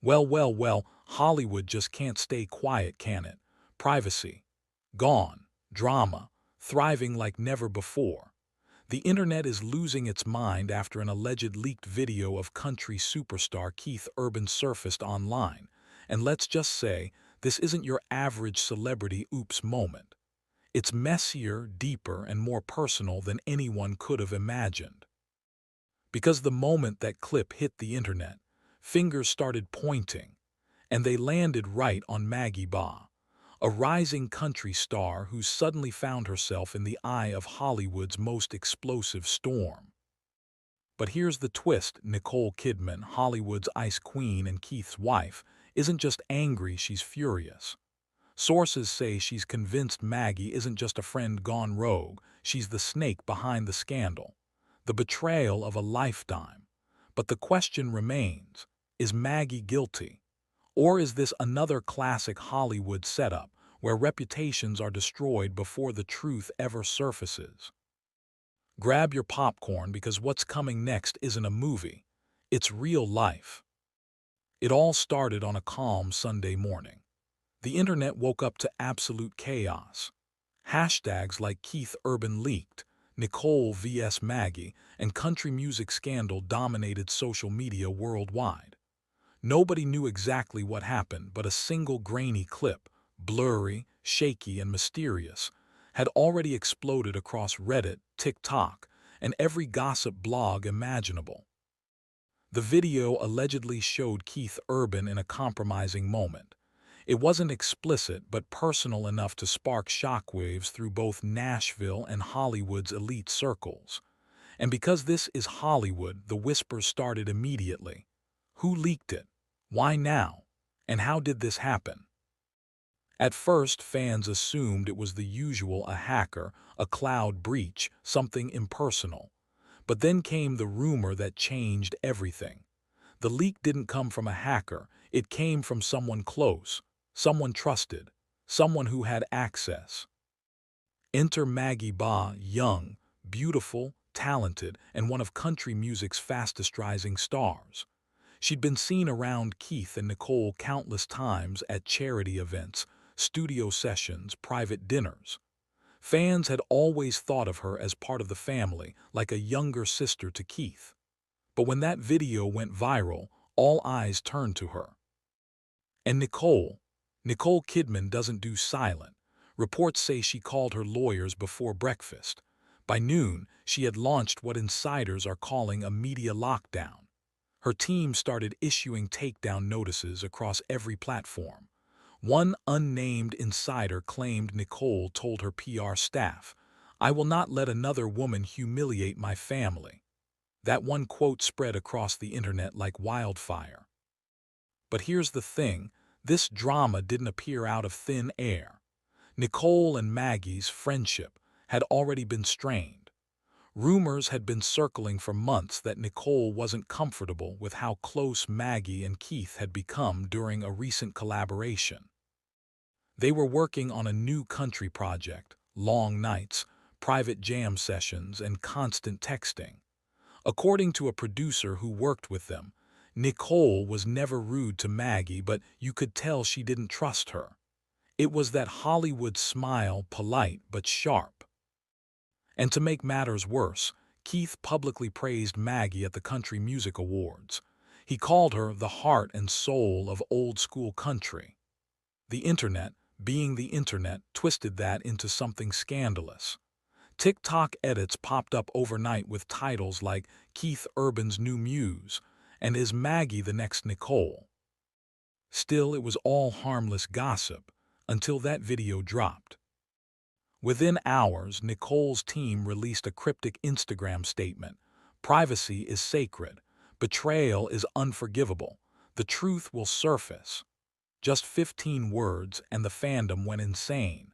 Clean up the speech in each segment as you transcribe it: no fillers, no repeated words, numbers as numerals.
Well, Hollywood just can't stay quiet, can it? Privacy. Gone. Drama. Thriving like never before. The internet is losing its mind after an alleged leaked video of country superstar Keith Urban surfaced online. And let's just say, this isn't your average celebrity oops moment. It's messier, deeper, and more personal than anyone could have imagined. Because the moment that clip hit the internet, fingers started pointing, and they landed right on Maggie Baugh, a rising country star who suddenly found herself in the eye of Hollywood's most explosive storm. But here's the twist: Nicole Kidman, Hollywood's ice queen and Keith's wife, isn't just angry, she's furious. Sources say she's convinced Maggie isn't just a friend gone rogue, she's the snake behind the scandal, the betrayal of a lifetime. But the question remains, is Maggie guilty? Or is this another classic Hollywood setup where reputations are destroyed before the truth ever surfaces? Grab your popcorn because what's coming next isn't a movie, it's real life. It all started on a calm Sunday morning. The internet woke up to absolute chaos. Hashtags like Keith Urban leaked, Nicole vs. Maggie, and country music scandal dominated social media worldwide. Nobody knew exactly what happened, but a single grainy clip, blurry, shaky, and mysterious, had already exploded across Reddit, TikTok, and every gossip blog imaginable. The video allegedly showed Keith Urban in a compromising moment. It wasn't explicit but personal enough to spark shockwaves through both Nashville and Hollywood's elite circles. And because this is Hollywood, the whispers started immediately. Who leaked it? Why now? And how did this happen? At first, fans assumed it was the usual: a hacker, a cloud breach, something impersonal. But then came the rumor that changed everything. The leak didn't come from a hacker, it came from someone close, someone trusted, someone who had access. Enter Maggie Baugh, young, beautiful, talented, and one of country music's fastest rising stars. She'd been seen around Keith and Nicole countless times at charity events, studio sessions, private dinners. Fans had always thought of her as part of the family, like a younger sister to Keith. But when that video went viral, all eyes turned to her. And Nicole Kidman doesn't do silent. Reports say she called her lawyers before breakfast. By noon, she had launched what insiders are calling a media lockdown. Her team started issuing takedown notices across every platform. One unnamed insider claimed Nicole told her PR staff, "I will not let another woman humiliate my family." That one quote spread across the internet like wildfire. But here's the thing, this drama didn't appear out of thin air. Nicole and Maggie's friendship had already been strained. Rumors had been circling for months that Nicole wasn't comfortable with how close Maggie and Keith had become during a recent collaboration. They were working on a new country project, long nights, private jam sessions, and constant texting. According to a producer who worked with them, Nicole was never rude to Maggie, but you could tell she didn't trust her. It was that Hollywood smile, polite but sharp. And to make matters worse, Keith publicly praised Maggie at the Country Music Awards. He called her the heart and soul of old-school country. The internet, being the internet, twisted that into something scandalous. TikTok edits popped up overnight with titles like "Keith Urban's New Muse" and "Is Maggie the Next Nicole?" Still, it was all harmless gossip until that video dropped. Within hours, Nicole's team released a cryptic Instagram statement: "Privacy is sacred. Betrayal is unforgivable. The truth will surface." Just 15 words, and the fandom went insane.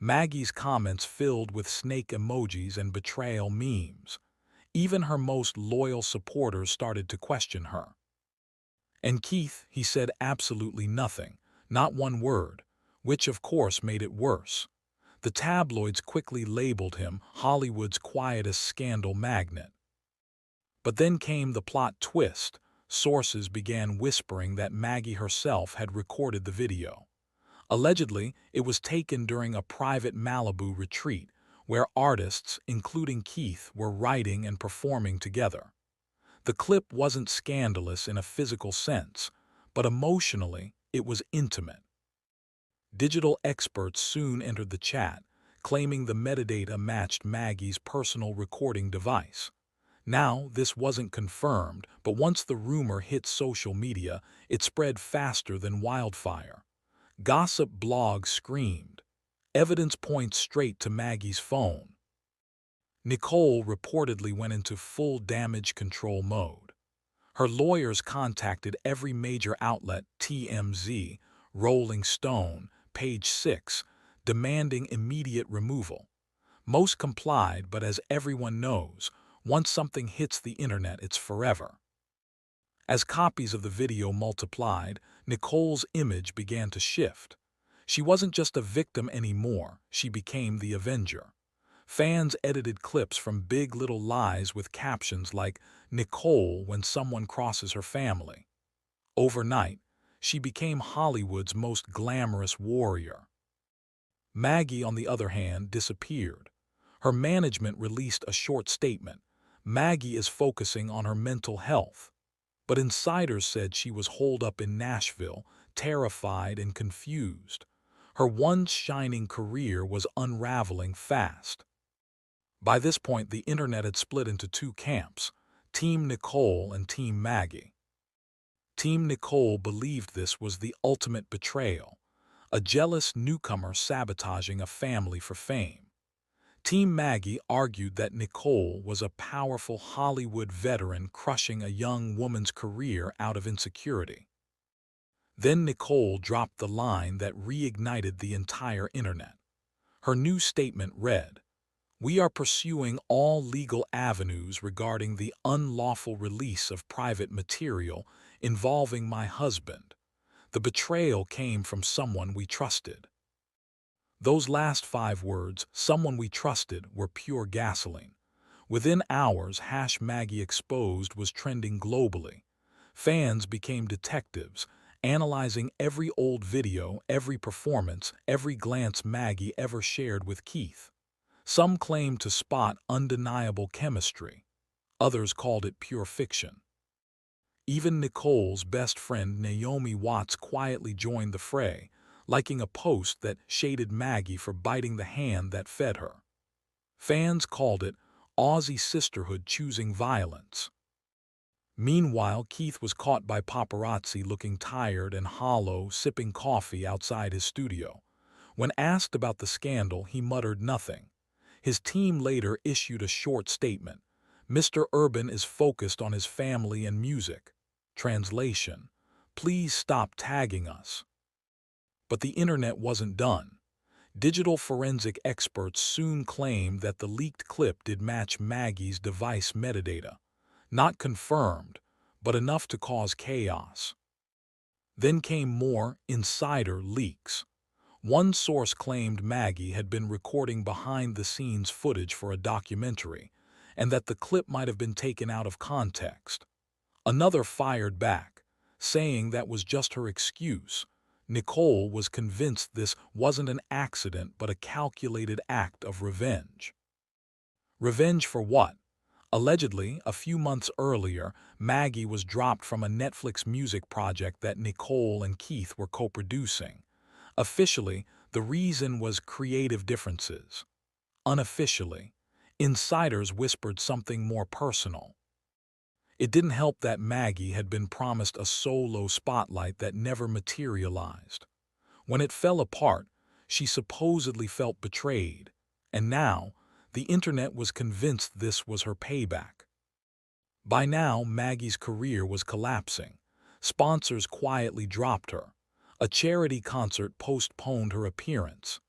Maggie's comments filled with snake emojis and betrayal memes. Even her most loyal supporters started to question her. And Keith, he said absolutely nothing, not one word, which of course made it worse. The tabloids quickly labeled him Hollywood's quietest scandal magnet. But then came the plot twist. sources began whispering that Maggie herself had recorded the video. Allegedly, it was taken during a private Malibu retreat where artists, including Keith, were writing and performing together. The clip wasn't scandalous in a physical sense, but emotionally, it was intimate. Digital experts soon entered the chat, claiming the metadata matched Maggie's personal recording device. Now, this wasn't confirmed, but once the rumor hit social media, it spread faster than wildfire. Gossip blogs screamed. Evidence points straight to Maggie's phone. Nicole reportedly went into full damage control mode. Her lawyers contacted every major outlet, TMZ, Rolling Stone, Page 6, demanding immediate removal. Most complied, but as everyone knows, once something hits the internet, it's forever. As copies of the video multiplied, Nicole's image began to shift. She wasn't just a victim anymore, she became the avenger. Fans edited clips from Big Little Lies with captions like, "Nicole when someone crosses her family." Overnight, she became Hollywood's most glamorous warrior. Maggie, on the other hand, disappeared. Her management released a short statement. Maggie is focusing on her mental health. But insiders said she was holed up in Nashville, terrified and confused. Her once shining career was unraveling fast. By this point, the internet had split into two camps, Team Nicole and Team Maggie. Team Nicole believed this was the ultimate betrayal, a jealous newcomer sabotaging a family for fame. Team Maggie argued that Nicole was a powerful Hollywood veteran crushing a young woman's career out of insecurity. Then Nicole dropped the line that reignited the entire internet. Her new statement read, "We are pursuing all legal avenues regarding the unlawful release of private material involving my husband. The betrayal came from someone we trusted." Those last 5 words, "someone we trusted," were pure gasoline. Within hours, #Maggie Exposed was trending globally. Fans became detectives, analyzing every old video, every performance, every glance Maggie ever shared with Keith. Some claimed to spot undeniable chemistry. Others called it pure fiction. Even Nicole's best friend Naomi Watts quietly joined the fray, liking a post that shaded Maggie for biting the hand that fed her. Fans called it Aussie sisterhood choosing violence. Meanwhile, Keith was caught by paparazzi looking tired and hollow, sipping coffee outside his studio. When asked about the scandal, he muttered nothing. His team later issued a short statement. "Mr. Urban is focused on his family and music." Translation: "Please stop tagging us." But the internet wasn't done. Digital forensic experts soon claimed that the leaked clip did match Maggie's device metadata. Not confirmed, but enough to cause chaos. Then came more insider leaks. One source claimed Maggie had been recording behind-the-scenes footage for a documentary, and that the clip might have been taken out of context. Another fired back, saying that was just her excuse. Nicole was convinced this wasn't an accident but a calculated act of revenge. Revenge for what? Allegedly, a few months earlier, Maggie was dropped from a Netflix music project that Nicole and Keith were co-producing. Officially, the reason was creative differences. Unofficially, insiders whispered something more personal. It didn't help that Maggie had been promised a solo spotlight that never materialized. When it fell apart, she supposedly felt betrayed, and now, the internet was convinced this was her payback. By now, Maggie's career was collapsing. Sponsors quietly dropped her. A charity concert postponed her appearance.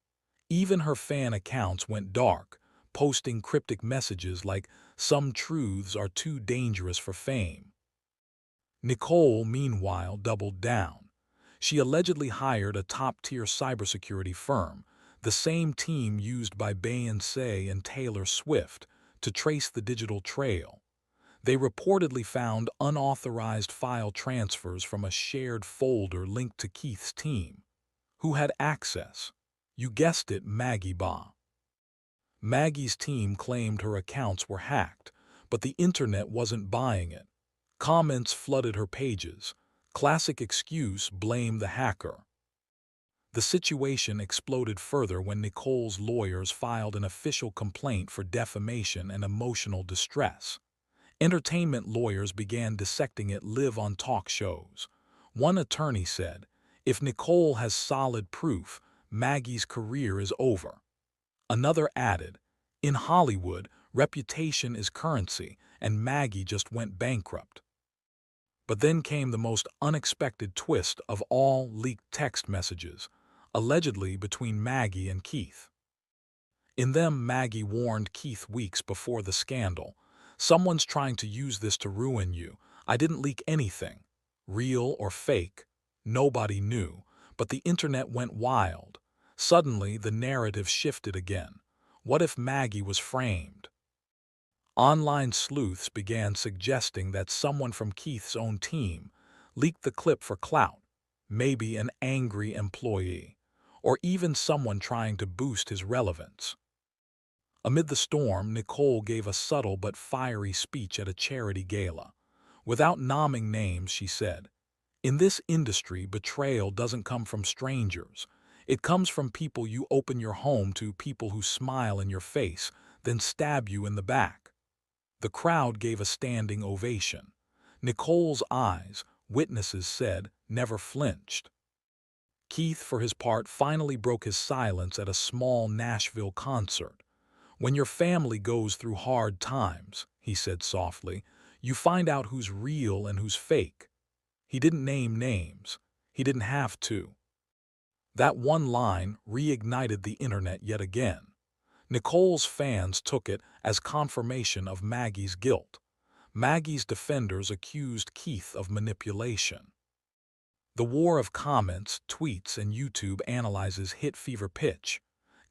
Even her fan accounts went dark, posting cryptic messages like, "Some truths are too dangerous for fame." Nicole, meanwhile, doubled down. She allegedly hired a top-tier cybersecurity firm, the same team used by Beyoncé and Taylor Swift, to trace the digital trail. They reportedly found unauthorized file transfers from a shared folder linked to Keith's team. Who had access? You guessed it, Maggie Baugh. Maggie's team claimed her accounts were hacked, but the internet wasn't buying it. Comments flooded her pages. Classic excuse: blame the hacker. The situation exploded further when Nicole's lawyers filed an official complaint for defamation and emotional distress. Entertainment lawyers began dissecting it live on talk shows. One attorney said, "If Nicole has solid proof, Maggie's career is over." Another added, "In Hollywood, reputation is currency, and Maggie just went bankrupt." But then came the most unexpected twist of all: leaked text messages, allegedly between Maggie and Keith. In them, Maggie warned Keith weeks before the scandal, "Someone's trying to use this to ruin you. I didn't leak anything." Real or fake, nobody knew, but the internet went wild. Suddenly, the narrative shifted again. What if Maggie was framed? Online sleuths began suggesting that someone from Keith's own team leaked the clip for clout, maybe an angry employee, or even someone trying to boost his relevance. Amid the storm, Nicole gave a subtle but fiery speech at a charity gala. Without naming names, she said, "In this industry, betrayal doesn't come from strangers. It comes from people you open your home to, people who smile in your face, then stab you in the back." The crowd gave a standing ovation. Nicole's eyes, witnesses said, never flinched. Keith, for his part, finally broke his silence at a small Nashville concert. "When your family goes through hard times," he said softly, "you find out who's real and who's fake." He didn't name names. He didn't have to. That one line reignited the internet yet again. Nicole's fans took it as confirmation of Maggie's guilt. Maggie's defenders accused Keith of manipulation. The war of comments, tweets, and YouTube analyzes hit fever pitch.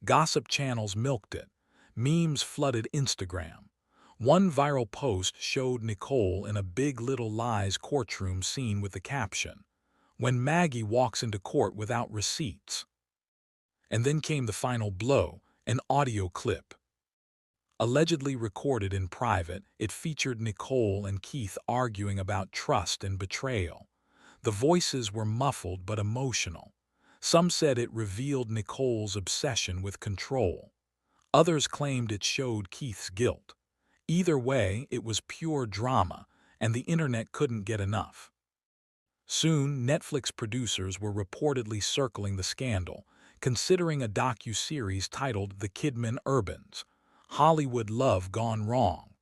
Gossip channels milked it. Memes flooded Instagram. One viral post showed Nicole in a Big Little Lies courtroom scene with the caption, "When Maggie walks into court without receipts." And then came the final blow, an audio clip. Allegedly recorded in private, it featured Nicole and Keith arguing about trust and betrayal. The voices were muffled but emotional. Some said it revealed Nicole's obsession with control. Others claimed it showed Keith's guilt. Either way, it was pure drama, and the internet couldn't get enough. Soon, Netflix producers were reportedly circling the scandal, considering a docu-series titled The Kidman Urbans: Hollywood Love Gone Wrong.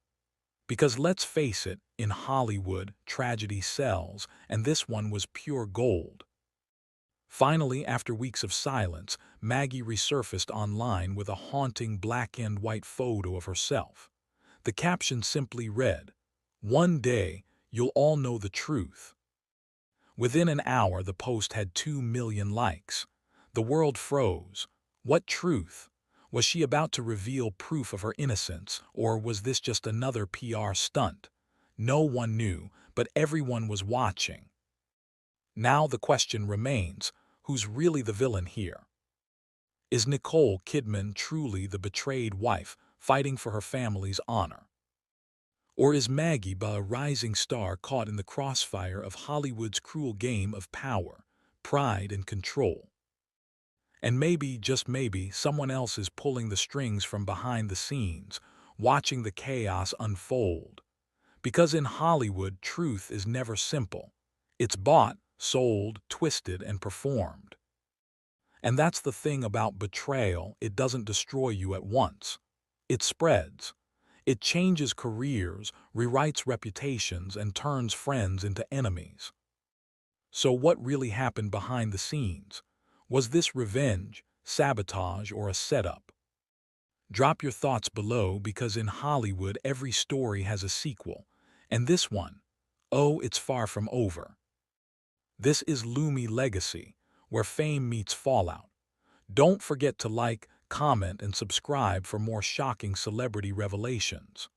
Because let's face it, in Hollywood, tragedy sells, and this one was pure gold. Finally, after weeks of silence, Maggie resurfaced online with a haunting black-and-white photo of herself. The caption simply read, "One day, you'll all know the truth." Within an hour, the post had 2 million likes. The world froze. What truth? Was she about to reveal proof of her innocence, or was this just another PR stunt? No one knew, but everyone was watching. Now the question remains, who's really the villain here? Is Nicole Kidman truly the betrayed wife fighting for her family's honor? Or is Maggie Baugh a rising star caught in the crossfire of Hollywood's cruel game of power, pride, and control? And maybe, just maybe, someone else is pulling the strings from behind the scenes, watching the chaos unfold. Because in Hollywood, truth is never simple. It's bought, sold, twisted, and performed. And that's the thing about betrayal: it doesn't destroy you at once. It spreads. It changes careers, rewrites reputations, and turns friends into enemies. So what really happened behind the scenes? Was this revenge, sabotage, or a setup? Drop your thoughts below, because in Hollywood every story has a sequel. And this one, oh, it's far from over. This is Lumi Legacy, where fame meets fallout. Don't forget to like, comment, and subscribe for more shocking celebrity revelations.